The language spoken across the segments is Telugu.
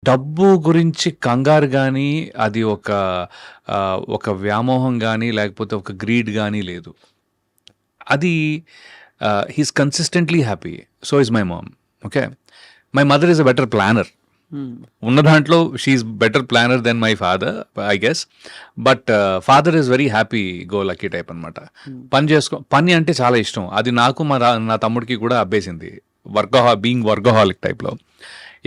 డబ్బు గురించి కంగారు గానీ, అది ఒక వ్యామోహం గానీ, లేకపోతే ఒక గ్రీడ్ గానీ లేదు. అది he's consistently happy. So is my mom. Okay. My mother is a better planner. ఉన్న దాంట్లో she's better planner then my father, I guess. But father is very happy go lucky type అనమాట. పని అంటే చాలా ఇష్టం. అది నాకు నా తమ్ముడికి కూడా అబ్బేసింది. బీయింగ్ వర్గహాలిక్ టైప్లో.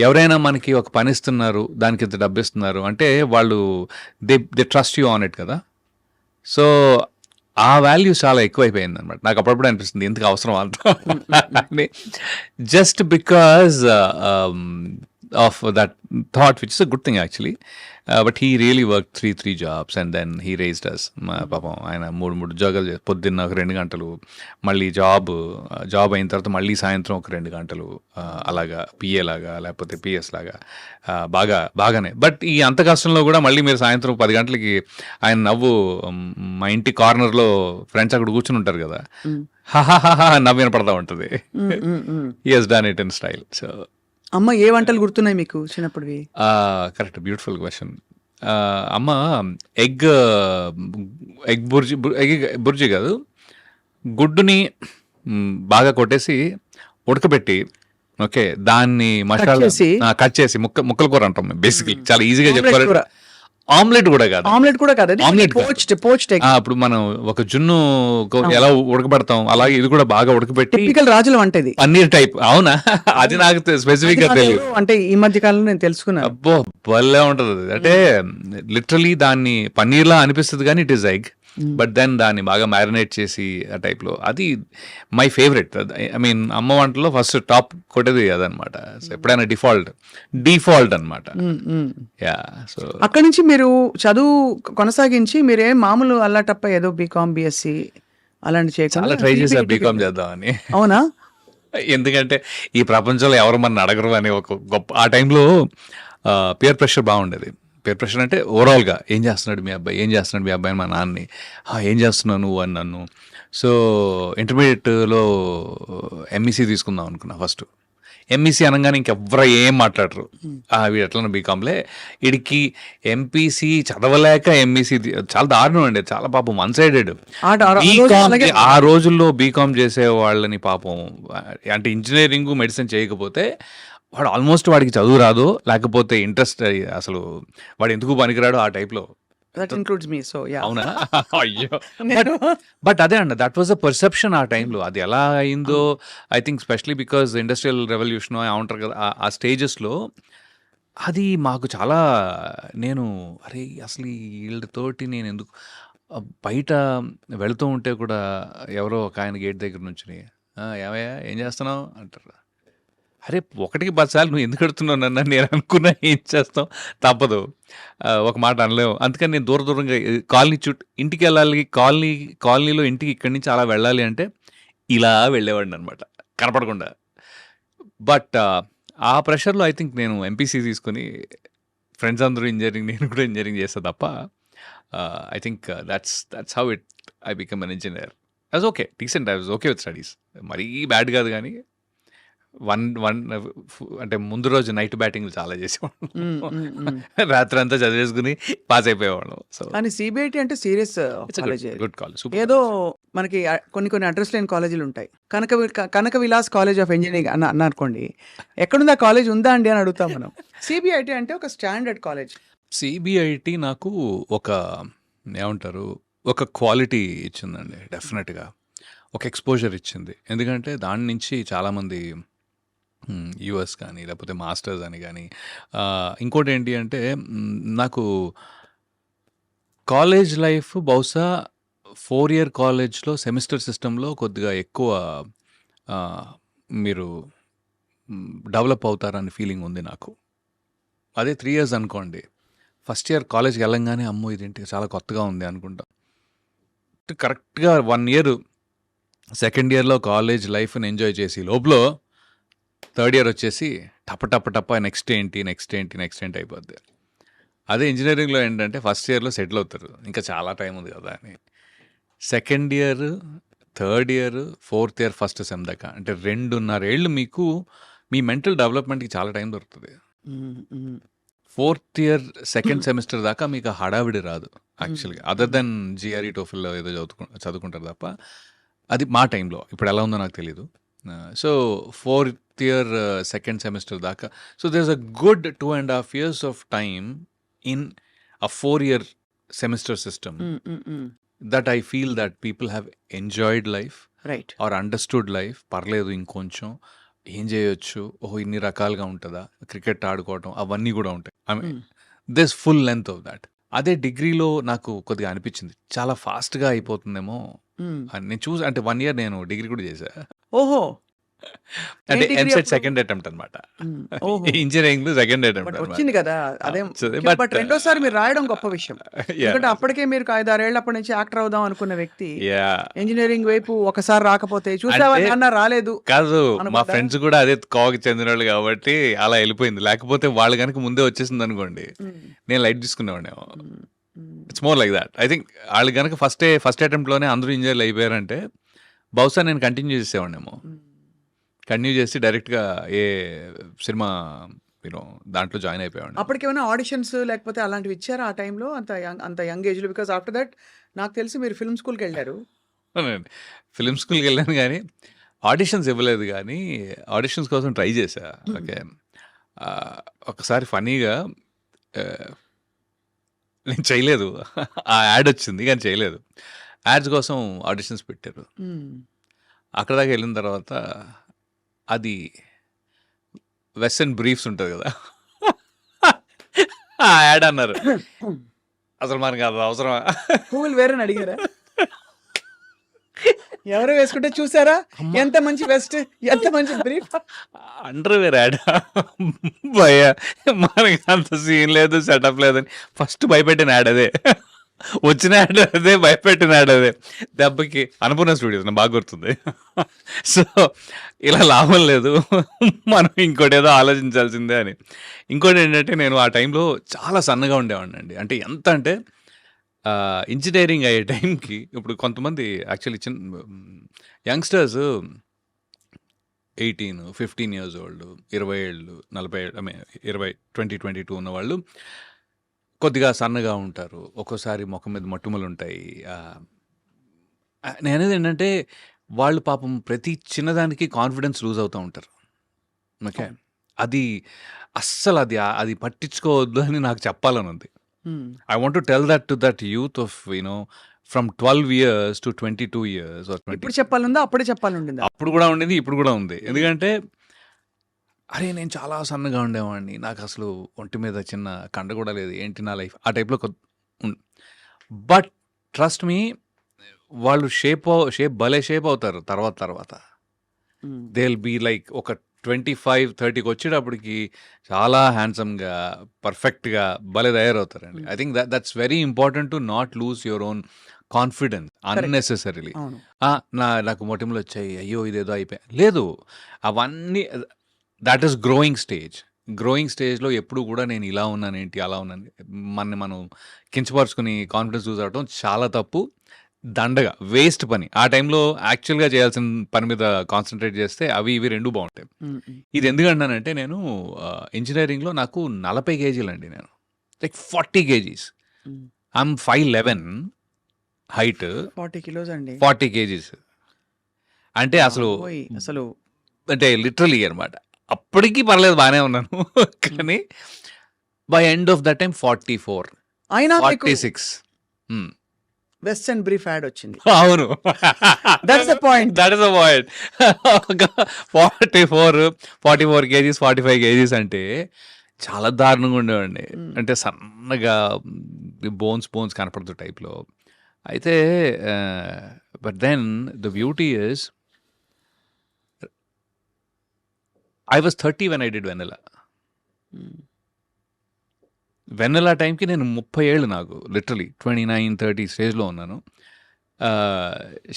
ఎవరైనా మనకి ఒక పని ఇస్తున్నారు, దానికి ఇంత డబ్బు ఇస్తున్నారు అంటే వాళ్ళు they trust you on it కదా. సో ఆ వాల్యూ చాలా ఎక్కువైపోయింది అనమాట. నాకు అప్పుడప్పుడు అనిపిస్తుంది ఎందుకు అవసరం అంత అని, just because of that thought, which is a good thing actually. But he really worked three jobs and then he raised us. మా పాపం ఆయన మూడు ఉద్యోగాలు పొద్దున్న ఒక 2 గంటలు, మళ్ళీ జాబ్ అయిన తర్వాత మళ్ళీ సాయంత్రం ఒక 2 గంటలు, అలాగా పిఏ లాగా లేకపోతే పిఎస్ లాగా, బాగానే. బట్ ఈ అంత కష్టంలో కూడా మళ్ళీ మీరు సాయంత్రం 10 గంటలకి ఆయన నవ్వు మా ఇంటి కార్నర్లో ఫ్రెండ్స్ అక్కడ కూర్చుని ఉంటారు కదా, హాహాహా నవ్వు వినపడతా ఉంటుంది. He has done it in style. So అమ్మ ఏ వంటలు గుర్తున్నాయి మీకు చిన్నప్పుడువి? Correct, beautiful question. అమ్మ ఎగ్ బుర్జీ కాదు, గుడ్డుని బాగా కొట్టేసి ఉడకబెట్టి, ఓకే, దాన్ని మసాలా కట్ చేసి ముక్కల కూర అంటాం బేసిక్లీ, చాలా ఈజీగా చెప్పుకోవాలి. ఆమ్లెట్ కూడా కాదు, అప్పుడు మనం ఒక జున్ను ఎలా ఉడకబెడతాం అలాగే ఇది కూడా బాగా ఉడకబెట్టి రాజుల వంట ఇది పన్నీర్ టైప్. అవునా? అది నాకు స్పెసిఫిక్ గా తెలియదు. అంటే ఈ మధ్య కాలంలో నేను తెలుసుకున్నా. అబ్బో భలే ఉంటది. అంటే లిటరలీ దాన్ని పన్నీర్ లా అనిపిస్తుంది కానీ it is egg. But then దాన్ని బాగా మ్యారినేట్ చేసి ఆ టైప్లో, అది మై ఫేవరెట్. ఐ మీన్ అమ్మ వంటలో ఫస్ట్ టాప్ కొట్టేది అదనమాట. ఎప్పుడైనా డిఫాల్ట్ అనమాట. యా. సో అక్కడి నుంచి మీరు చదువు కొనసాగించి మీరే మామూలు అల్లాటప్ప ఏదో బీకామ్ బిఎస్సి అలాంటి చాలా ట్రై చేశారు బీకామ్ చేద్దామని. అవునా? ఎందుకంటే ఈ ప్రపంచంలో ఎవరు మన అడగరు అని ఒక గొప్ప, ఆ టైంలో పియర్ ప్రెషర్ బాగుండేది. పేర్ ప్రెషర్ అంటే ఓవరాల్గా ఏం చేస్తున్నాడు మీ అబ్బాయి అని మా నాన్నని, ఏం చేస్తున్నావు నువ్వు అని నన్ను. సో ఇంటర్మీడియట్లో ఎంఈసీ తీసుకుందాం అనుకున్నా ఫస్ట్. ఎంఈసీ అనగానే ఇంకెవ్వరు ఏం మాట్లాడరు, వీడు ఎట్లా బీకామ్లే, వీడికి ఎంపీసీ చదవలేక ఎంఈసీ చాలా దారుణం అండి, చాలా పాపం వన్ సైడెడ్. ఆ రోజుల్లో బీకామ్ చేసే వాళ్ళని పాపం, అంటే ఇంజనీరింగ్ మెడిసిన్ చేయకపోతే వాడు ఆల్మోస్ట్ వాడికి చదువు రాదు, లేకపోతే ఇంట్రెస్ట్ అసలు వాడు ఎందుకు పనికిరాడు ఆ టైప్లో. అవునా? అయ్యో. బట్ అదే అండి, దట్ వాజ్ అ పర్సెప్షన్ ఆ టైంలో. అది ఎలా అయిందో I think especially because industrial revolution ఏమంటారు కదా ఆ స్టేజెస్లో, అది మాకు చాలా, నేను అరే అసలు వీళ్ళతోటి నేను ఎందుకు, బయట వెళుతూ ఉంటే కూడా ఎవరో ఒక ఆయన గేట్ దగ్గర నుంచి ఏమయ్యా ఏం చేస్తున్నావు అంటారు. అరే 1కి 10 సార్లు నువ్వు ఎందుకు అడుగుతున్నావు నన్ను నేను అనుకున్నా, ఏం చేస్తాం, తప్పదు, ఒక మాట అనలేము. అందుకని నేను దూరంగా కాలనీ ఇంటికి వెళ్ళాలి, కాలనీలో ఇంటికి ఇక్కడి నుంచి అలా వెళ్ళాలి అంటే ఇలా వెళ్ళేవాడిని అనమాట కనపడకుండా. బట్ ఆ ప్రెషర్లో ఐ థింక్ నేను ఎంపీసీ తీసుకుని, ఫ్రెండ్స్ అందరూ ఇంజనీరింగ్, నేను కూడా ఇంజనీరింగ్ చేస్తా తప్ప, I think that's how I become an engineer. I was okay, decent, I was okay with studies, మరీ బ్యాడ్ కాదు కానీ అంటే ముందు రోజు నైట్ బ్యాటింగ్ చాలా చేసేవాళ్ళం, రాత్రి అంతా చదివేసుకుని పాస్ అయిపోయేవాళ్ళం. సో కానీ సిబిఐటి అంటే సీరియస్ గుడ్ కాలేజ్. ఏదో మనకి కొన్ని అడ్రస్ లేని కాలేజీలు ఉంటాయి. కనక విలాస్ కాలేజ్ ఆఫ్ ఇంజనీరింగ్ అన్న అనుకోండి, ఎక్కడుంది ఆ కాలేజ్, ఉందా అండి అని అడుగుతాం మనం. సిబిఐటి అంటే ఒక స్టాండర్డ్ కాలేజ్. సిబిఐటి నాకు ఏమంటారు, ఒక క్వాలిటీ ఇచ్చిందండి డెఫినెట్గా, ఒక ఎక్స్పోజర్ ఇచ్చింది. ఎందుకంటే దాని నుంచి చాలామంది యూఎస్ కానీ లేకపోతే మాస్టర్స్ అని కానీ, ఇంకోటి ఏంటి అంటే నాకు కాలేజ్ లైఫ్ బహుశా 4 year కాలేజ్లో సెమిస్టర్ సిస్టంలో కొద్దిగా ఎక్కువ మీరు డెవలప్ అవుతారని ఫీలింగ్ ఉంది నాకు. అదే 3 years అనుకోండి, ఫస్ట్ ఇయర్ కాలేజ్కి వెళ్ళంగానే అమ్మో ఇదేంటి చాలా కొత్తగా ఉంది అనుకుంటాం. కరెక్ట్గా 1 year సెకండ్ ఇయర్లో కాలేజ్ లైఫ్ని ఎంజాయ్ చేసి లోపల థర్డ్ ఇయర్ వచ్చేసి టప్ప నెక్స్ట్ ఏంటి అయిపోద్ది. అదే ఇంజనీరింగ్లో ఏంటంటే ఫస్ట్ ఇయర్లో సెటిల్ అవుతారు, ఇంకా చాలా టైం ఉంది కదా అని. Second year, third year, fourth year, first sem దాకా అంటే 2.5 ఏళ్ళు మీకు మీ మెంటల్ డెవలప్మెంట్కి చాలా టైం దొరుకుతుంది. 4th ఇయర్ సెకండ్ సెమిస్టర్ దాకా మీకు ఆ హడావిడి రాదు యాక్చువల్గా. అదర్ దెన్ జిఆర్ఈ టోఫిల్ ఏదో చదువుకుంటారు తప్ప. అది మా టైంలో. ఇప్పుడు ఎలా ఉందో నాకు తెలీదు. So 4th year second semester దాకా. So there is a good 2.5 years of time in a 4 year semester system that I feel that people have enjoyed life right. Or understood life. పర్లేదు ఇంకొంచెం ఏం చేయొచ్చు, ఓహో ఇన్ని రకాలుగా ఉంటుందా, క్రికెట్ ఆడుకోవటం అవన్నీ కూడా ఉంటాయి. I mean this full length of that. అదే డిగ్రీలో నాకు కొద్దిగా అనిపించింది చాలా ఫాస్ట్గా అయిపోతుందేమో అని. నేను చూసి అంటే 1 year నేను డిగ్రీ కూడా చేశా. ఓహో! అంటే degree ఎంసెట్ అప్పుడు? సెకండ్ అటెంప్ట్ అనమాట. ఓహో! ఇంజనీరింగ్ లో సెకండ్ బట్ అటెంప్ట్ వచ్చింది కదా! అదేం బట్ బట్ రెండోసారి మీరు రాయడం గొప్ప విషయం. ఎందుకంటే అప్పటికే మీరు 5-6 ఏళ్లప్పటి నుంచి యాక్టర్ అవుదాం అనుకున్న వ్యక్తి యా ఇంజినీరింగ్ వైపు ఒకసారి రాకపోతే చూసావా అంటే- నాన్న రాలేదు. కాదు, మా అనుకుంటా. ఫ్రెండ్స్ కూడా అదే కోవకి చెందిన వాళ్ళు కాబట్టి అలా వెళ్ళిపోయింది. లేకపోతే వాళ్ళు కనుక ముందే వచ్చేసింది అనుకోండి, నేను లైట్ తీసుకునేవాడేమో. It's more like that. I think వాళ్ళు కనుక ఫస్ట్ అటెంప్ట్ లోనే అందరూ ఇంజనీర్లు అయిపోయారంటే బహుశా నేను కంటిన్యూ చేసేవాడేమో. కంటిన్యూ చేసి డైరెక్ట్గా ఏ సినిమా యూనో దాంట్లో జాయిన్ అయిపోయాడు. అప్పటికేమైనా ఆడిషన్స్ లేకపోతే అలాంటివి ఇచ్చారా ఆ టైంలో అంత యంగ్ ఏజ్ లో? బికాస్ ఆఫ్టర్ దట్ నాకు తెలిసి మీరు ఫిల్మ్ స్కూల్కి వెళ్ళారు. ఫిలిం స్కూల్కి వెళ్ళాను కానీ ఆడిషన్స్ ఇవ్వలేదు. కానీ ఆడిషన్స్ కోసం ట్రై చేశా. ఓకే, ఒకసారి ఫనీగా నేను చేయలేదు. ఆ యాడ్ వచ్చింది కానీ చేయలేదు. యాడ్స్ కోసం ఆడిషన్స్ పెట్టారు. అక్కడ దాకా వెళ్ళిన తర్వాత అది వెస్టర్న్ బ్రీఫ్స్ ఉంటుంది కదా, ఆ యాడ్ అన్నారు. అసలు మనకి అది అవసరమా? పువ్వులు వేరే అడిగారా? ఎవరో వేసుకుంటే చూసారా ఎంత మంచి వెస్ట్, ఎంత మంచి బ్రీఫ్. అండర్వేర్ యాడ్ భయ్యా, మనకి అంత సీన్ లేదు, సెటప్ లేదని ఫస్ట్ భయపెట్టిన యాడ్ అదే. వచ్చిన యాడ్ అదే, భయపెట్టిన యాడ్ అదే. దెబ్బకి అన్నపూర్ణ స్టూడియోస్ నాకు బాగా గుర్తుంది. సో ఇలా లాభం లేదు, మనం ఇంకోటి ఏదో ఆలోచించాల్సిందే అని. ఇంకోటి ఏంటంటే నేను ఆ టైంలో చాలా సన్నగా ఉండేవాడిని అండి. అంటే ఎంత అంటే ఇంజనీరింగ్ అయ్యే టైంకి ఇప్పుడు కొంతమంది యాక్చువల్లీ చిన్న యంగ్స్టర్స్ 18-15 years ఓల్డ్, 20 ఏళ్ళు, 40 ఏళ్ళు, ఐ మీన్ 20-22 ఉన్నవాళ్ళు కొద్దిగా సన్నగా ఉంటారు. ఒక్కోసారి ముఖం మీద మట్టుమలు ఉంటాయి. నేను అనేది ఏంటంటే వాళ్ళు పాపం ప్రతి చిన్నదానికి కాన్ఫిడెన్స్ లూజ్ అవుతూ ఉంటారు. ఓకే, అది అస్సలు అది పట్టించుకోవద్దు అని నాకు చెప్పాలని ఉంది. I want to tell that to that youth of, from 12 years to 22 years or 20. ఇప్పుడు చెప్పాలందా అప్పుడే చెప్పాలండిందా? అప్పుడు కూడా ఉండేది, ఇప్పుడు కూడా ఉంది. ఎందుకంటే అరే నేను చాలా సన్నగా ఉండేవాడిని, నాకు అసలు ఒంటి మీద చిన్న కండ కూడా లేదు, ఏంటి నా లైఫ్ ఆ టైప్లో. బట్ ట్రస్ట్ మీ, వాళ్ళు షేప్ భలే షేప్ అవుతారు తర్వాత. దే విల్ బీ లైక్ ఒక 25-30కి వచ్చేటప్పటికి చాలా హ్యాండ్సమ్గా, పర్ఫెక్ట్గా భలే తయారవుతారండి. I think that's very important to not lose your own confidence unnecessarily. అవును. నాకు మొటిమలు వచ్చాయి, అయ్యో ఇదేదో అయిపోయా, లేదు. అవన్నీ దట్ ఈస్ గ్రోయింగ్ స్టేజ్లో ఎప్పుడు కూడా నేను ఇలా ఉన్నానేంటి, అలా ఉన్నాను, మనం కించపరుచుకుని కాన్ఫిడెన్స్ లూజ్ అవడం చాలా తప్పు, దండగా, వేస్ట్ పని. ఆ టైంలో యాక్చువల్గా చేయాల్సిన పని మీద కాన్సన్ట్రేట్ చేస్తే అవి ఇవి రెండు బాగుంటాయి. ఇది ఎందుకంటానంటే నేను ఇంజనీరింగ్లో నాకు 40 kgs అండి, నేను like 40 kgs. I'm 5'11" height, 40 kilos అండి. 40 kgs అంటే అసలు అసలు అంటే లిటరలీ అనమాట. అప్పటికి పర్లేదు, బాగానే ఉన్నాను. కానీ by end of that time 44, అయినా 46. వెస్టర్న్ బ్రీఫ్ యాడ్ వచ్చింది. అవును, that's the point. 44 kgs, 45 kgs అంటే చాలా దారుణంగా ఉండేవాడిని. అంటే సన్నగా బోన్స్ కనపడుతూ టైప్లో. అయితే but then the beauty is I was 30 when I did Vennela. Vennela టైంకి నేను 30 ఏళ్ళు, నాకు లిటరలీ 29-30 స్టేజ్లో ఉన్నాను.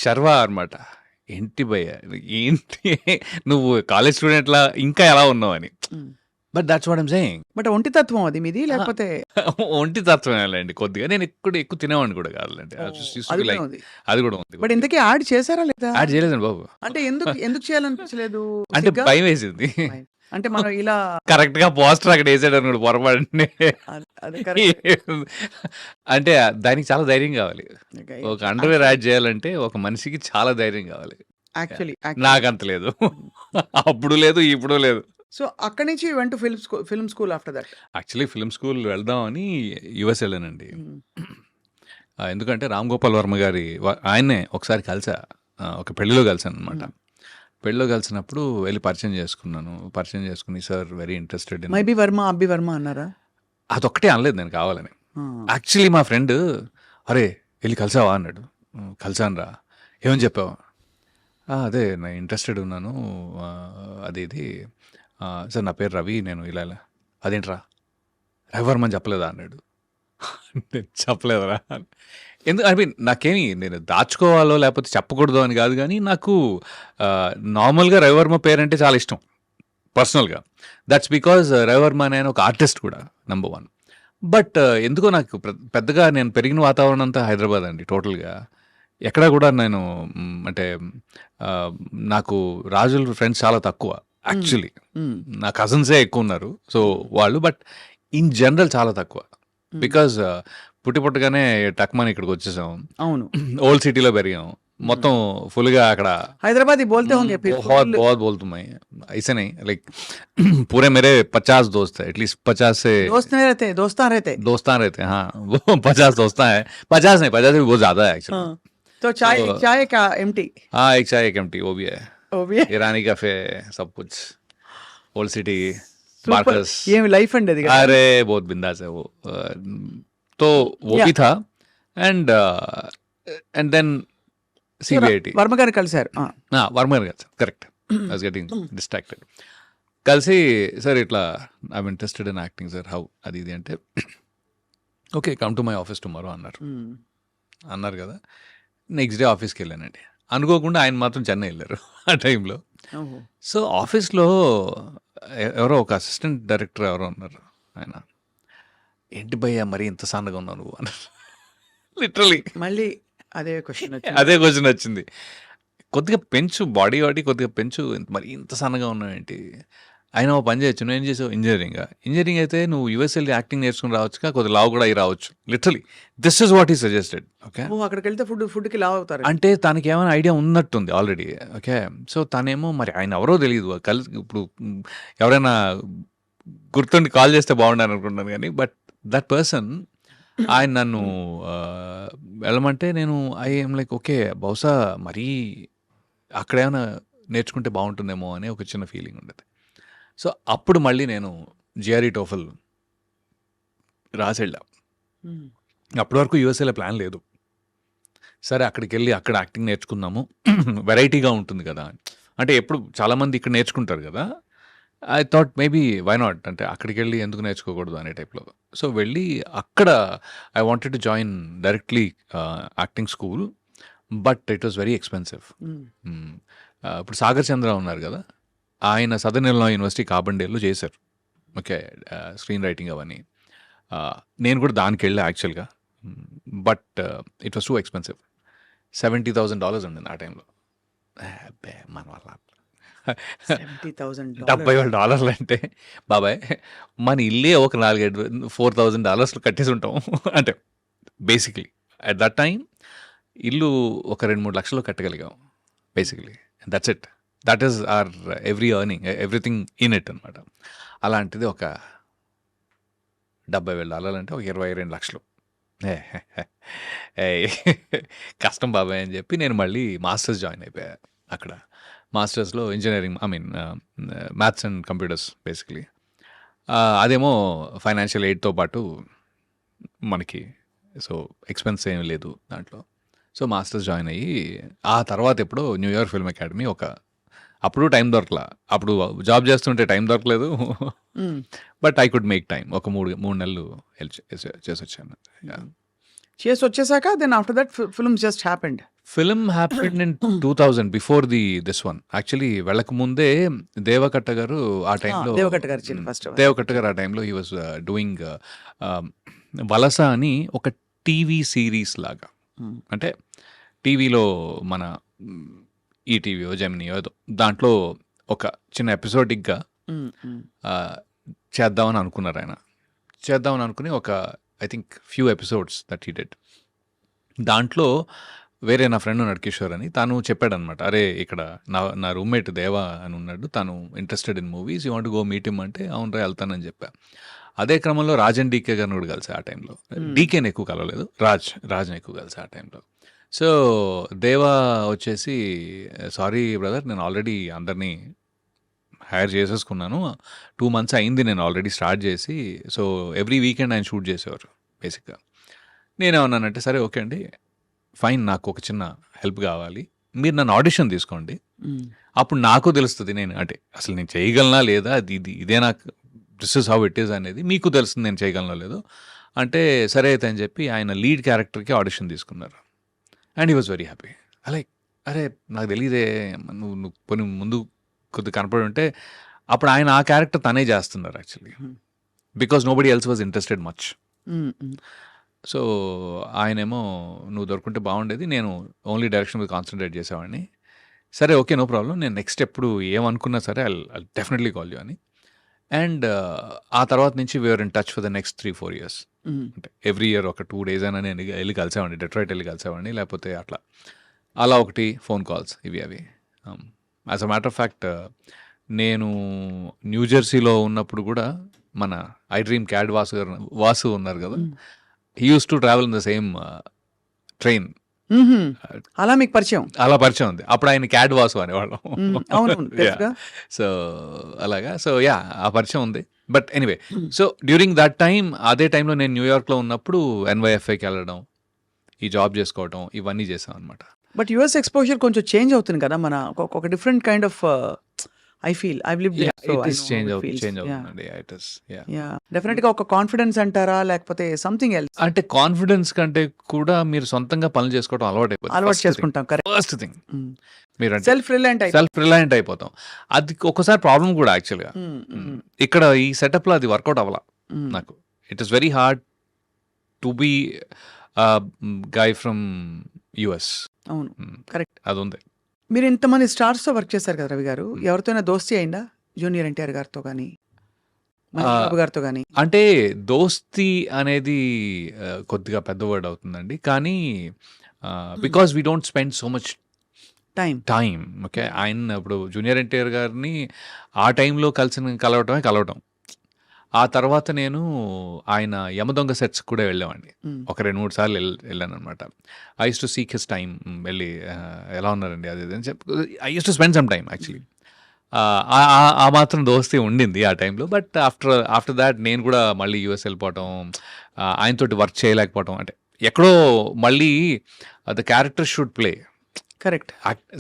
శర్వా అనమాట, ఏంటి భయ్య ఏంటి నువ్వు కాలేజ్ స్టూడెంట్లా ఇంకా ఎలా ఉన్నావు అని. But that's what I'm saying. But ఒంటి తత్వం అది మీది లేకపోతే ఒంటి తత్వమేలేండి కొద్దిగా. నేను ఎక్కువ తినేవాడిని కూడా కాదులేండి. అది కూడా లైక్ ఉంది. అది కూడా ఉంది. బట్ ఇంతకీ యాడ్ చేశారా లేదా? యాడ్ చేయలేదండి బాబు. అంటే ఎందుకు చేయాలనిపించలేదు? అంటే సిగ్గా? భయం వేసింది. అంటే మనం ఇలా కరెక్ట్ గా పోస్టర్ అక్కడ వేసాడు అనుకోండి పొరపాటుని. అది కరెక్ట్. అంటే దానికి చాలా ధైర్యం కావాలి. ఒక అండర్వేర్ యాడ్ చేయాలంటే ఒక మనిషికి చాలా ధైర్యం కావాలి. యాక్చువల్లీ నాకంత లేదు. అప్పుడు లేదు, ఇప్పుడు లేదు. సో అక్కడి నుంచి వెంట film school after that. Actually film school వెళ్దామని యుఎస్ వెళ్ళానండి. ఎందుకంటే రామ్ గోపాల్ వర్మ గారి ఆయన్నే ఒకసారి కలిసా. ఒక పెళ్లిలో కలిసాను అనమాట. పెళ్ళిలో కలిసినప్పుడు వెళ్ళి పరిచయం చేసుకున్నాను. పరిచయం చేసుకుని sir very interested in maybe Varma, అబ్బి వర్మ అన్నారా? అదొక్కటే అనలేదు నేను కావాలని. యాక్చువల్లీ మా ఫ్రెండ్ అరే వెళ్ళి కలిసావా అన్నాడు. కలిసాను రా. ఏమని చెప్పావా? అదే నేను ఇంట్రెస్టెడ్ ఉన్నాను అది ఇది సార్ నా పేరు రవి, నేను ఇలా ఇలా. అదేంట్రా రవివర్మ అని చెప్పలేదా అన్నాడు. నేను చెప్పలేదురా. ఎందుకు ఐ మీన్ నాకేమి నేను దాచుకోవాలో లేకపోతే చెప్పకూడదు అని కాదు, కానీ నాకు నార్మల్గా రవివర్మ పేరంటే చాలా ఇష్టం పర్సనల్గా. దట్స్ బికాజ్ రవివర్మ అనే ఒక ఆర్టిస్ట్ కూడా నెంబర్ 1. బట్ ఎందుకో నాకు పెద్దగా నేను పెరిగిన వాతావరణం అంతా హైదరాబాద్ అండి టోటల్గా. ఎక్కడా కూడా నేను అంటే నాకు రాజుల ఫ్రెండ్స్ చాలా తక్కువ యాక్చువల్లీ. నా కజిన్సే ఎక్కువ ఉన్నారు. సో వాళ్ళు బట్ ఇన్ జనరల్ చాలా తక్కువ. బికాజ్ పుట్టిగానే టక్మని ఇక్కడికి వచ్చేసాం. అవును. ఓల్డ్ సిటీలో పెరిగాం. మొత్తం ఫుల్గా అక్కడ హైదరాబాద్ बोलते होंगे फिर बहुत बोलता मैं ऐसे नहीं लाइक पूरे मेरे 50 दोस्त है एटलीस्ट 50 से दोस्तान रहते हाँ वो 50 दोस्तान है 50 नहीं 50 से भी बहुत ज्यादा है एक्चुअली. तो चाय का एम्प्टी. हाँ एक चाय एक एम्प्टी वो भी है ईरानी कैफे सब कुछ ओल्ड सिटी बार्कस. ये लाइफ अंड है. अरे बहुत बिंदास है वो. तो वो भी था and then CBIT. వర్మ గారు కలిసారు. వర్మ గారు కాదు correct. I was getting distracted. కలిసి సార్ ఇట్లా I'm interested in acting sir how అది ఇది అంటే okay come to my office tomorrow అన్నారు కదా. నెక్స్ట్ డే ఆఫీస్కి వెళ్ళానండి. అనుకోకుండా ఆయన మాత్రం చెన్నై వెళ్ళారు ఆ టైంలో. సో ఆఫీస్లో ఎవరో ఒక అసిస్టెంట్ డైరెక్టర్ ఎవరో ఉన్నారు. ఆయన ఏంటి భయ్యా మరి ఇంత సన్నగా ఉన్నావు నువ్వు అన్నారు. లిటరలీ మళ్ళీ అదే క్వశ్చన్ వచ్చింది. కొద్దిగా పెంచు బాడీ కొద్దిగా పెంచు, మరి ఇంత సన్నగా ఉన్నావు ఏంటి? ఆయన ఓ పని చేయొచ్చు. నువ్వు ఏం చేసావు? ఇంజనీరింగ్ అయితే నువ్వు యూఎస్ వెళ్ళి యాక్టింగ్ నేర్చుకుని రావచ్చుగా, కొద్దిగా లావు కూడా అయి రావచ్చు. లిటరలీ దిస్ ఇస్ వాట్ ఈ సజెస్టెడ్. ఓకే అక్కడికి వెళ్తే ఫుడ్కి లావు అవుతారు అంటే తనకి ఏమైనా ఐడియా ఉన్నట్టుంది ఆల్రెడీ. ఓకే సో తనేమో మరి ఆయన ఎవరో తెలియదు. ఇప్పుడు ఎవరైనా గుర్తుండి కాల్ చేస్తే బాగుండాను అనుకుంటున్నాను కానీ బట్ దట్ పర్సన్ ఆయన నన్ను వెళ్ళమంటే నేను ఐఎమ్ లైక్ ఓకే బహుశా మరీ అక్కడ ఏమైనా నేర్చుకుంటే బాగుంటుందేమో అనే ఒక చిన్న ఫీలింగ్ ఉండేది. సో అప్పుడు మళ్ళీ నేను జిఆర్ఈ టోఫల్ రాసెళ్ళా. అప్పటి వరకు యూఎస్ఏలో ప్లాన్ లేదు. సరే అక్కడికి వెళ్ళి అక్కడ యాక్టింగ్ నేర్చుకుందాము, వెరైటీగా ఉంటుంది కదా. అంటే ఎప్పుడు చాలామంది ఇక్కడ నేర్చుకుంటారు కదా. I thought maybe why not అంటే అక్కడికి వెళ్ళి ఎందుకు నేర్చుకోకూడదు అనే టైప్లో. సో వెళ్ళి అక్కడ I wanted to join directly acting school but it was very expensive. ఇప్పుడు సాగర్ చంద్ర ఉన్నారు కదా, ఆయన సదర్న్ ఇల్లినాయ్ యూనివర్సిటీ కార్బన్డేల్లో చేశారు. ఓకే స్క్రీన్ రైటింగ్ అవన్నీ. నేను కూడా దానికి వెళ్ళా యాక్చువల్గా. But it was too expensive. $70,000 ఉండింది ఆ టైంలో. మన వల్ల $70,000 అంటే బాబాయ్ మన ఇల్లే ఒక $4,000 కట్టేసి ఉంటాం. అంటే బేసిక్లీ అట్ దట్ టైం ఇల్లు ఒక 2-3 లక్షలు కట్టగలిగాం basically. That's it. That is or every earning everything in it అనమాట. అలాంటిది ఒక $70,000 అంటే ఒక 22 లక్షలు. కష్టం బాబాయ్ అని చెప్పి నేను మళ్ళీ మాస్టర్స్ జాయిన్ అయిపోయా అక్కడ. మాస్టర్స్లో engineering maths and computers basically. అదేమో ఫైనాన్షియల్ ఎయిడ్తో పాటు మనకి సో ఎక్స్పెన్స్ ఏం లేదు దాంట్లో. సో మాస్టర్స్ జాయిన్ అయ్యి ఆ తర్వాత ఎప్పుడో న్యూయార్క్ ఫిల్మ్ అకాడమీ అప్పుడు టైం దొరకలా. అప్పుడు జాబ్ చేస్తుంటే టైం దొరకలేదు. But I could make time. ఒక 3 నెలలు చేసి వచ్చాను. చేసి వచ్చేసాక then after that film just happened. Film happened in 2000 before this one. Actually వెళ్ళక ముందే దేవకట్ట గారు ఆ టైంలో దేవకట్ట గారు ఇచ్చింది ఫస్ట్. దేవకట్ట గారు ఆ టైంలో హీ వాజ్ డూయింగ్ వలస అని ఒక టీవీ సిరీస్ లాగా. అంటే టీవీలో మన ఈటీవీయో జెమినీయో ఏదో దాంట్లో ఒక చిన్న ఎపిసోడిక్గా చేద్దామని అనుకున్నారు ఆయన. చేద్దామని అనుకుని ఒక I think few episodes that he did. దాంట్లో వేరే నా ఫ్రెండ్ ఉన్నాడు కిషోర్ అని, తను చెప్పాడనమాట, అరే ఇక్కడ నా రూమ్మేట్ దేవా అని ఉన్నాడు, తను interested in movies, you want go meet him అంటే అవునరా వెళ్తానని చెప్పా. అదే క్రమంలో రాజన్ డీకే గారిని కూడా కలిసి ఆ టైంలో. డీకేని ఎక్కువ కలవలేదు, రాజ్ని ఎక్కువ కలిసి ఆ టైంలో. సో దేవా వచ్చేసి, సారీ బ్రదర్, నేను ఆల్రెడీ అందరినీ హైర్ చేసేసుకున్నాను, 2 months అయింది నేను ఆల్రెడీ స్టార్ట్ చేసి, సో ఎవ్రీ వీకెండ్ ఆయన షూట్ చేసేవారు బేసిక్గా. నేనేమన్నానంటే, సరే ఓకే అండి ఫైన్, నాకు ఒక చిన్న హెల్ప్ కావాలి, మీరు నన్ను ఆడిషన్ తీసుకోండి, అప్పుడు నాకు తెలుస్తుంది నేను అంటే అసలు నేను చేయగలనా లేదా, ఇదే నాకు this is how it is అనేది మీకు తెలుస్తుంది నేను చేయగలనో లేదో అంటే, సరే అయితే అని చెప్పి ఆయన లీడ్ క్యారెక్టర్కి ఆడిషన్ తీసుకున్నారు. And he was very happy. అరే నాకు తెలియదే, నువ్వు కొన్ని ముందు కొద్దిగా కనపడి ఉంటే, అప్పుడు ఆయన ఆ క్యారెక్టర్ తనే చేస్తున్నారు actually, because nobody else was interested much. So ఆయనేమో నువ్వు దొరుకుంటే బాగుండేది, నేను ఓన్లీ డైరెక్షన్ మీద కాన్సన్ట్రేట్ చేసేవాడిని. సరే ఓకే నో ప్రాబ్లం, నేను నెక్స్ట్ ఎప్పుడు ఏమనుకున్నా సరే ఐ డెఫినెట్లీ కాల్ యూ అని. అండ్ ఆ తర్వాత నుంచి we are in touch for the next 3-4 years. అంటే ఎవ్రీ ఇయర్ ఒక 2 days అయినా నేను వెళ్ళి కలిసేవాడిని, డెట్రాయిట్ వెళ్ళి కలిసేవాడిని, లేకపోతే అలా ఒకటి ఫోన్ కాల్స్ ఇవి అవి. As a matter of fact నేను న్యూజెర్సీలో ఉన్నప్పుడు కూడా మన ఐ డ్రీమ్ క్యాడ్ వాసు ఉన్నారు కదా, he use to travel in the same train. అలా మీకు పరిచయం? అలా పరిచయం ఉంది. అప్పుడు ఆయన క్యాడ్ వాసు అనేవాళ్ళం. అవును. సో అలాగా, సో యా ఆ పరిచయం ఉంది. But anyway, so during that time, అదే టైంలో నేను న్యూయార్క్లో ఉన్నప్పుడు NYFAకి వెళ్ళడం, ఈ జాబ్ చేసుకోవడం, ఇవన్నీ చేసాం అనమాట. బట్ యుఎస్ ఎక్స్పోజర్ కొంచెం చేంజ్ అవుతుంది కదా, మన ఒక different kind of I feel I lived change అవుతుందండి. డెఫినెట్ గా ఒక కాన్ఫిడెన్స్ అంటారా, లేకపోతే సంథింగ్ ఎల్స్? అంటే కాన్ఫిడెన్స్ కంటే కూడా మీరు సొంతంగా పనులు చేసుకోవడం అలవాటు చేసుకుంటాం. ఫస్ట్ థింగ్ మీరు సెల్ఫ్ రిలయంట్ అయిపోతాం. అది ఒకసారి ప్రాబ్లం కూడా యాక్చువల్గా. ఇక్కడ ఈ సెటప్ లో అది వర్కౌట్ అవ్వాల నాకు. It is very hard to be guy from US. అవును, కరెక్ట్. అది ఉంది. మీరు ఇంతమంది స్టార్స్ తో వర్క్ చేశారు కదా రవి గారు, ఎవరితోనైనా దోస్తీ అయిందా? జూనియర్ ఎన్టీఆర్ గారితో కానీ, బాబు గారితో కానీ? అంటే దోస్తీ అనేది కొద్దిగా పెద్ద వర్డ్ అవుతుందండి, కానీ because we don't spend so much time. Okay, ఆయన ఇప్పుడు జూనియర్ ఎన్టీఆర్ గారిని ఆ టైంలో కలవటం. ఆ తర్వాత నేను ఆయన యమదొంగ సెట్స్ కూడా వెళ్ళేవాడిని, ఒక 2-3 సార్లు వెళ్ళాను అనమాట. I use to seek his time, వెళ్ళి ఎలా ఉన్నారండి అది అని చెప్పి I use to spend some time actually. ఆ మాత్రం దోస్తీ ఉండింది ఆ టైంలో. బట్ ఆఫ్టర్ దాట్ నేను కూడా మళ్ళీ US వెళ్ళిపోవటం, ఆయనతోటి వర్క్ చేయలేకపోవటం, అంటే ఎక్కడో మళ్ళీ the character should play. Correct.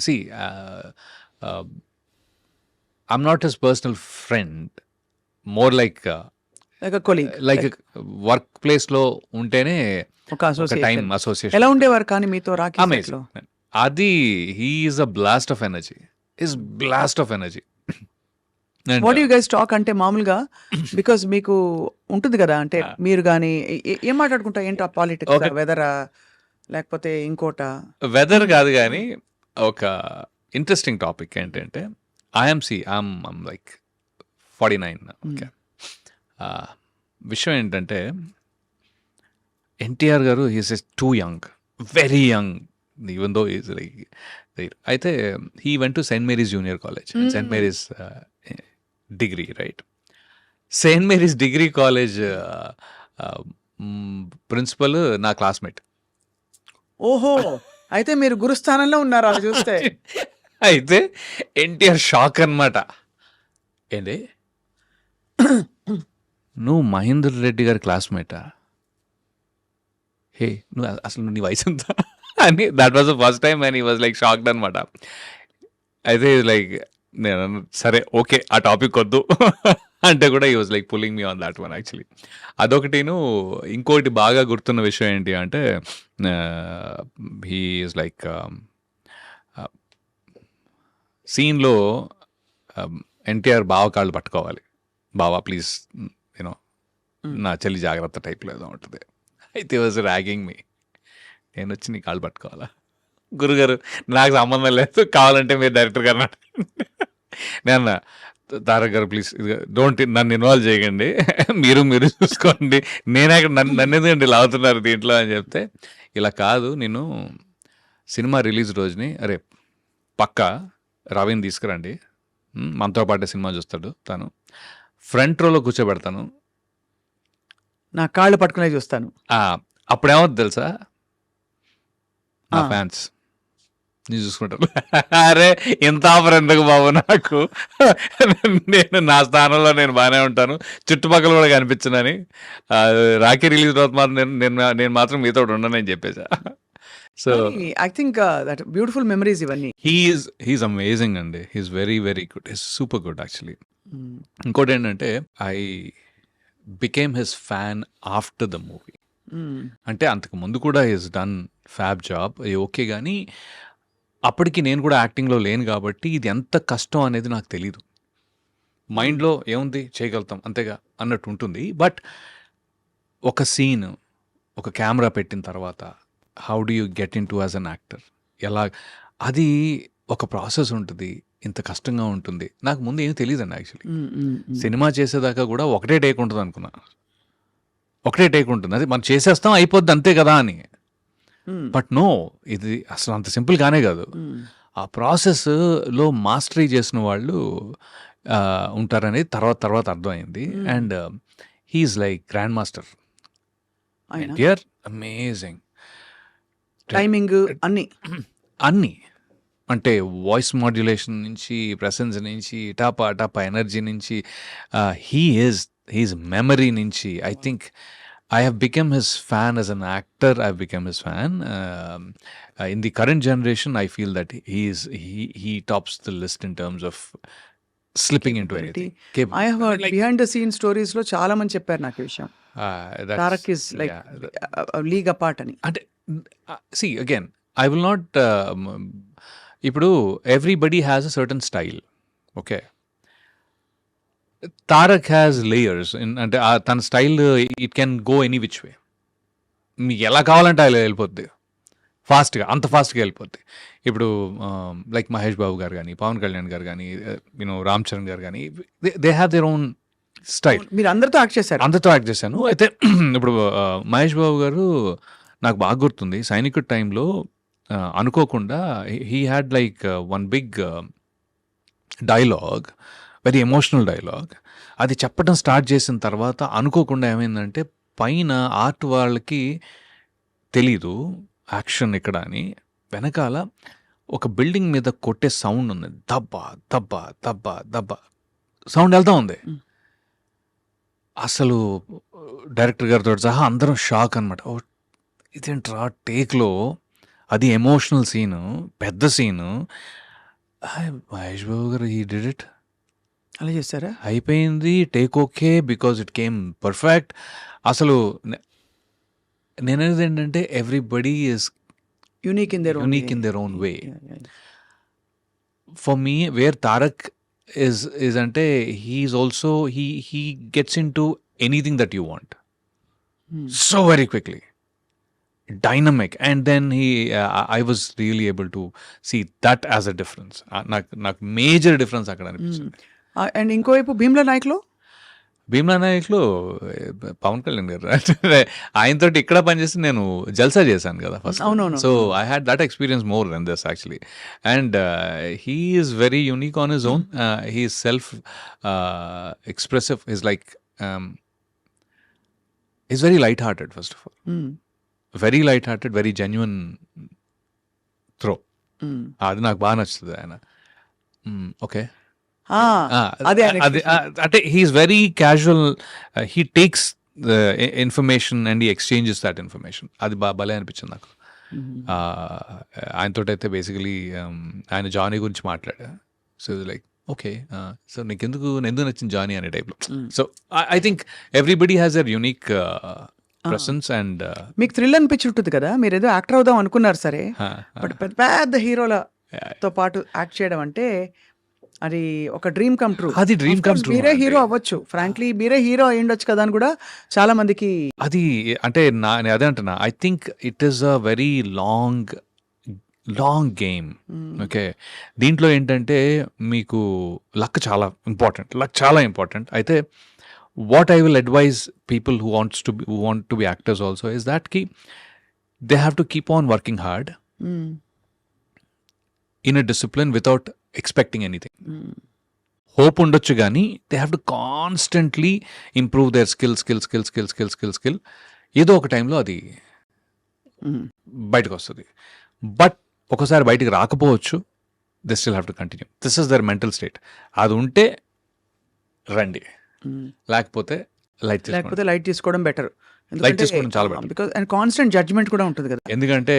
See, I'm not his personal friend, more like a colleague, like work place లో ఉంటేనే ఒక టైం అసోసియేషన్. ఎలా ఉండేవారు కానీ మీతో రాకీ? అది he is a blast of energy. What you guys talk అంటే మామూలుగా, బికాజ్ మీకు ఉంటుంది కదా, అంటే మీరు కానీ ఏం మాట్లాడుకుంటా, ఏంటో పాలిటిక్స్, వెదరా లేకపోతే ఇంకోట? వెదర్ కాదు కానీ ఒక ఇంట్రెస్టింగ్ టాపిక్ ఏంటంటే, ఐఎమ్ లైక్ 49. ఓకే, విషయం ఏంటంటే ఎన్టీఆర్ గారు he's too young, very young, even though is like. అయితే he went to Saint Mary's junior college, Saint Mary's degree, right? Saint Mary's degree college principal నా క్లాస్మేట్. ఓహో, అయితే మీరు గురుస్థానంలో ఉన్నారు అలా చూస్తే. అయితే ఎన్టీఆర్ షాక్ అన్నమాట. ఏంటి నువ్వు మహేందర్ రెడ్డి గారి క్లాస్మేటా? హే, నువ్వు అసలు నీ వయసు ఎంత అని, that was the first time and he was like shocked అనమాట. అయితే లైక్ నేను సరే ఓకే ఆ టాపిక్ వద్దు అంటే కూడా ఈ was like pulling me on that one actually. అదొకటిను. ఇంకోటి బాగా గుర్తున్న విషయం ఏంటి అంటే హీ ఈజ్ లైక్ సీన్‌లో ఎన్టీఆర్ బావ కాళ్ళు పట్టుకోవాలి. బావ ప్లీజ్ యూనో నా చెల్లి జాగ్రత్త టైప్‌లో ఏదో ఉంటది. అయితే వాజ్ ర్యాగింగ్ మీ. నేనొచ్చి నీ కాళ్ళు పట్టుకోవాలా? గురుగారు నాకు సంబంధం లేదు. కావాలంటే మీరు డైరెక్టర్ గారిని అడగండి. నేనన్నా తారక్ గారు ప్లీజ్ డోంట్ నన్ను ఇన్వాల్వ్ చేయకండి. మీరు చూసుకోండి. నన్నెందుకండి లాగుతున్నారు దీంట్లో అని చెప్తే, ఇలా కాదు నేను సినిమా రిలీజ్ రోజుని అరే పక్కా రవిని తీసుకురండి. మనతో పాటే సినిమా చూస్తాడు తను. ఫ్రంట్ రోలో కూర్చోబెడతాను. నా కాళ్ళు పట్టుకునే చూస్తాను. అప్పుడేమవుతుంది తెలుసా? నా ఫ్యాన్స్ నీ చూసుకుంటారు. అరే ఇంత ఆఫర్ ఎందుకు బాబు నాకు, నేను నా స్థానంలో నేను బాగానే ఉంటాను, చుట్టుపక్కల కూడా కనిపించనని. రాఖీ రిలీజ్ తర్వాత మాత్రం నేను మాత్రం మీతో ఉండనని చెప్పేసా. So I think that beautiful memories ఇవన్నీ. హీఈస్ అమేజింగ్ అండి. He's very very good. He's super good actually. ఇంకోటి ఏంటంటే I became his fan after the movie. అంటే అంతకు ముందు కూడా he's done fab job okay, కానీ అప్పటికి నేను కూడా యాక్టింగ్లో లేను కాబట్టి ఇది ఎంత కష్టం అనేది నాకు తెలీదు. మైండ్లో ఏముంది చేయగలుగుతాం అంతేగా అన్నట్టు ఉంటుంది. బట్ ఒక సీన్ ఒక కెమెరా పెట్టిన తర్వాత how do you get in to as an actor, ఎలా అది ఒక ప్రాసెస్ ఉంటుంది, ఇంత కష్టంగా ఉంటుంది. నాకు ముందు ఏం తెలియదండి యాక్చువల్లీ. సినిమా చేసేదాకా కూడా ఒకటే టేక్ ఉంటుంది అనుకున్నా. ఒకటే టేక్ ఉంటుంది, అది మనం చేసేస్తాం అయిపోద్ది అంతే కదా అని. బట్ నో, ఇది అసలు అంత సింపుల్ కానే కాదు. ఆ ప్రాసెస్లో మాస్టరీ చేసిన వాళ్ళు ఉంటారనేది తర్వాత అర్థమైంది. And he's like grand master. NTR amazing timing అన్నీ అంటే వాయిస్ మాడ్యులేషన్ నుంచి, ప్రెసెన్స్ నుంచి, టాపా ఎనర్జీ నుంచి, హీఈస్ మెమరీ నుంచి. I think I have become his fan as an actor. I've become his fan. In the current generation, I feel that he tops the list in terms of slipping into anything. I have heard behind the scene stories లో చాలా మంది చెప్పారు నాకు ఈ విషయం. Tarak is like a league apart అని. అంటే see again, I will not. ఇప్పుడు everybody has a certain style. Okay. Tarak has layers. అంటే తన style it can go any which way. మీకు ఎలా కావాలంటే అలా వెళ్ళిపోద్ది ఫాస్ట్గా, అంత ఫాస్ట్గా వెళ్ళిపోద్ది. ఇప్పుడు లైక్ మహేష్ బాబు గారు కానీ, పవన్ కళ్యాణ్ గారు కానీ, రామ్ చరణ్ గారు కానీ, they have their own style. మీరు అందరితో యాక్ట్ చేశారు? అందరితో యాక్ట్ చేశాను. అయితే ఇప్పుడు మహేష్ బాబు గారు నాకు బాగా గుర్తుంది, సైనికుడి టైంలో అనుకోకుండా he had like one big dialogue, very emotional dialogue. అది చెప్పడం స్టార్ట్ చేసిన తర్వాత అనుకోకుండా ఏమైందంటే పైన ఆర్ట్ వాళ్ళకి తెలీదు యాక్షన్ ఇక్కడ అని, వెనకాల ఒక బిల్డింగ్ మీద కొట్టే సౌండ్ ఉంది, దబ్బా దబ్బా దబ్బా దబ్బా సౌండ్ వెళ్తా ఉంది. అసలు డైరెక్టర్ గారితో సహా అందరం షాక్ అనమాట. ఓ ఇదేంట్రా టేక్లో, అది ఎమోషనల్ సీను, పెద్ద సీను. మహేష్ బాబు గారు హీ డిడ్ ఇట్. అలా చేస్తారా? అయిపోయింది take okay because it came perfect. అసలు నేనేది ఏంటంటే everybody is unique in their own way. For me wear Tarak is అంటే he's also he gets into anything that you want so very quickly, dynamic, and then I was really able to see that as a difference. నాకు మేజర్ డిఫరెన్స్ అక్కడ అనిపించింది. అండ్ ఇంకోవైపు భీమ్లా నాయక్లో పవన్ కళ్యాణ్ గారు ఆయనతో ఇక్కడ పనిచేసి నేను జల్సా చేశాను కదా first. So I had that experience more then this actually. And he is very unique on his own. He is self expressive. Is like is very light hearted first of all. Very light hearted, very genuine through. అది నాకు బాగా నచ్చుతుంది ఆయన. ఓకే, అంటే he's very casual. He takes information and he exchanges that information. అది భలే అనిపించింది నాకు. ఆయనతో అయితే బేసికలీ ఆయన జానీ గురించి మాట్లాడా. So like okay. సో నీకెందుకు ఎందుకు నచ్చింది జానీ అనే టైప్‌లో. So I think everybody has their unique presence and మీకు థ్రిల్ అనిపించి ఉంటుంది కదా, మీరు ఏదో యాక్టర్ అవుదాం అనుకున్నారు సరే, బట్ పెద్ద పెద్ద హీరోలతో పాటు యాక్ట్ చేయడం అంటే అది ఒక డ్రీమ్ కమ్ ట్రూ. అది డ్రీమ్ కమ్ ట్రూ. మీరే హీరో అవ్వచ్చు, ఫ్రాంక్లీ మీరే హీరో అయ్యుండొచ్చు కదా అని కూడా చాలా మందికి. అది అంటే నేను అదే అంటున్నా. I think it is a very long game. Okay. దీంట్లో ఏంటంటే మీకు లక్ చాలా ఇంపార్టెంట్. అయితే what I will advise people who want to be actors also is that కి they have to keep on working hard in a discipline without expecting anything. Hope ఉండొచ్చు కానీ they have to constantly improve their skill. ఏదో ఒక టైంలో అది బయటకు వస్తుంది. బట్ ఒకసారి బయటికి రాకపోవచ్చు. They still have to continue. This is their mental state. అది ఉంటే రండి, లేకపోతే లైట్ తీసుకోవడం బెటర్. లైట్ తీసుకోవడం చాలా better. Because and constant judgment కూడా ఉంటుంది కదా. ఎందుకంటే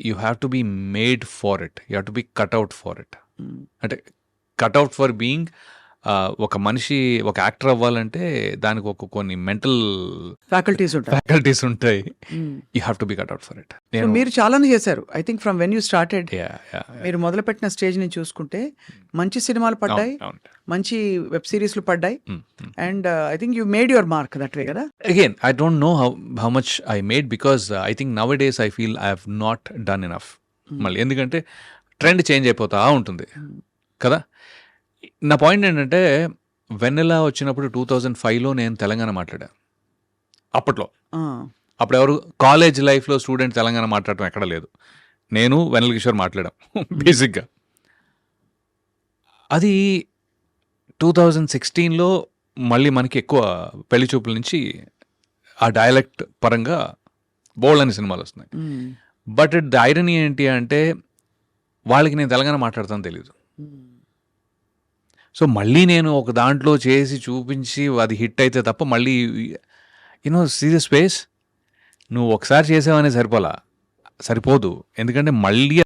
you have to be made for it. You have to be cut out for it. అంటే కట్అవుట్ ఫర్ బీయింగ్ ఒక మనిషి ఒక యాక్టర్ అవ్వాలంటే దానికి కొన్ని మెంటల్ ఫ్యాకల్టీస్ ఉంటాయి. You have to be cut out for it. మీరు చాలానే చేశారు. I think from when you started, మీరు మొదలుపెట్టిన స్టేజ్ నుంచి చూసుకుంటే మంచి సినిమాలు పడ్డాయి, మంచి వెబ్ సిరీస్లు పడ్డాయి, and I think you made your mark that way కదా. Again I don't know how much I made because I think now days I feel I have not done enough. మళ్ళీ ఎందుకంటే ట్రెండ్ చేంజ్ అయిపోతా ఉంటుంది కదా. నా పాయింట్ ఏంటంటే వెన్నెలా వచ్చినప్పుడు 2005లో నేను తెలంగాణ మాట్లాడా. అప్పట్లో అప్పుడు ఎవరు కాలేజ్ లైఫ్లో స్టూడెంట్ తెలంగాణ మాట్లాడటం ఎక్కడ లేదు. నేను వెన్నెల కిషోర్ మాట్లాడాం బేసిక్గా. అది 2016లో మళ్ళీ మనకి ఎక్కువ పెళ్లి చూపుల నుంచి ఆ డైలెక్ట్ పరంగా బోల్డ్ అని సినిమాలు వస్తున్నాయి. బట్ ద ఐరనీ ఏంటి అంటే వాళ్ళకి నేను తెలంగాణ మాట్లాడతాను తెలీదు. సో మళ్ళీ నేను ఒక దాంట్లో చేసి చూపించి అది హిట్ అయితే తప్ప మళ్ళీ సీరియస్ స్పేస్ నువ్వు ఒకసారి చేసావనే సరిపోదు. ఎందుకంటే మళ్ళీ